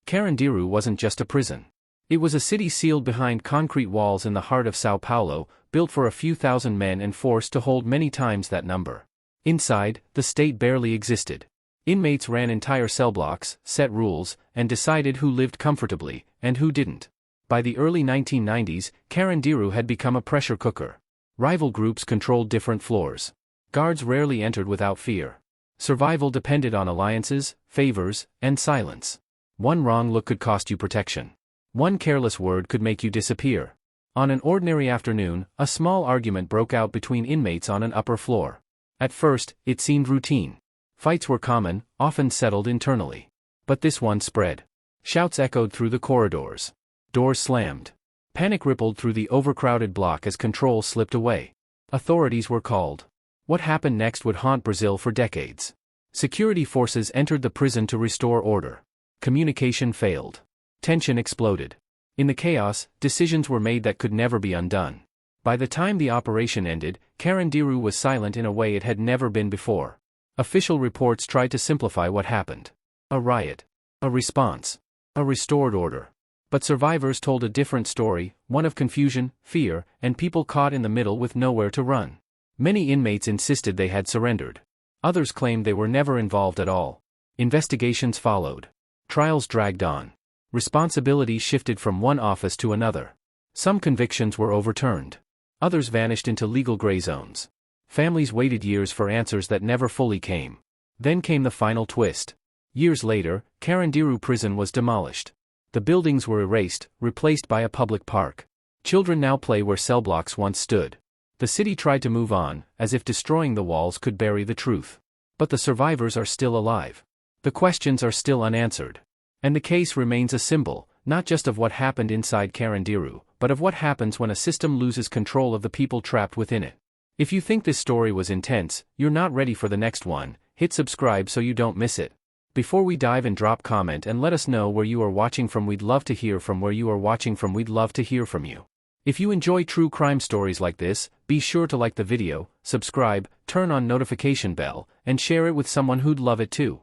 Carandiru wasn't just a prison. It was a city sealed behind concrete walls in the heart of São Paulo, built for a few thousand men and forced to hold many times that number. Inside, the state barely existed. Inmates ran entire cell blocks, set rules, and decided who lived comfortably, and who didn't. By the early 1990s, Carandiru had become a pressure cooker. Rival groups controlled different floors. Guards rarely entered without fear. Survival depended on alliances, favors, and silence. One wrong look could cost you protection. One careless word could make you disappear. On an ordinary afternoon, a small argument broke out between inmates on an upper floor. At first, it seemed routine. Fights were common, often settled internally. But this one spread. Shouts echoed through the corridors. Doors slammed. Panic rippled through the overcrowded block as control slipped away. Authorities were called. What happened next would haunt Brazil for decades. Security forces entered the prison to restore order. Communication failed. Tension exploded. In the chaos, decisions were made that could never be undone. By the time the operation ended, Carandiru was silent in a way it had never been before. Official reports tried to simplify what happened. A riot. A response. A restored order. But survivors told a different story, one of confusion, fear, and people caught in the middle with nowhere to run. Many inmates insisted they had surrendered. Others claimed they were never involved at all. Investigations followed. Trials dragged on. Responsibility shifted from one office to another. Some convictions were overturned. Others vanished into legal gray zones. Families waited years for answers that never fully came. Then came the final twist. Years later, Carandiru Prison was demolished. The buildings were erased, replaced by a public park. Children now play where cell blocks once stood. The city tried to move on, as if destroying the walls could bury the truth. But the survivors are still alive. The questions are still unanswered. And the case remains a symbol, not just of what happened inside Carandiru, but of what happens when a system loses control of the people trapped within it. If you think this story was intense, you're not ready for the next one, hit subscribe so you don't miss it. Before we dive in, drop comment and let us know where you are watching from. We'd love to hear from where you are watching from. We'd love to hear from you. If you enjoy true crime stories like this, be sure to like the video, subscribe, turn on notification bell, and share it with someone who'd love it too.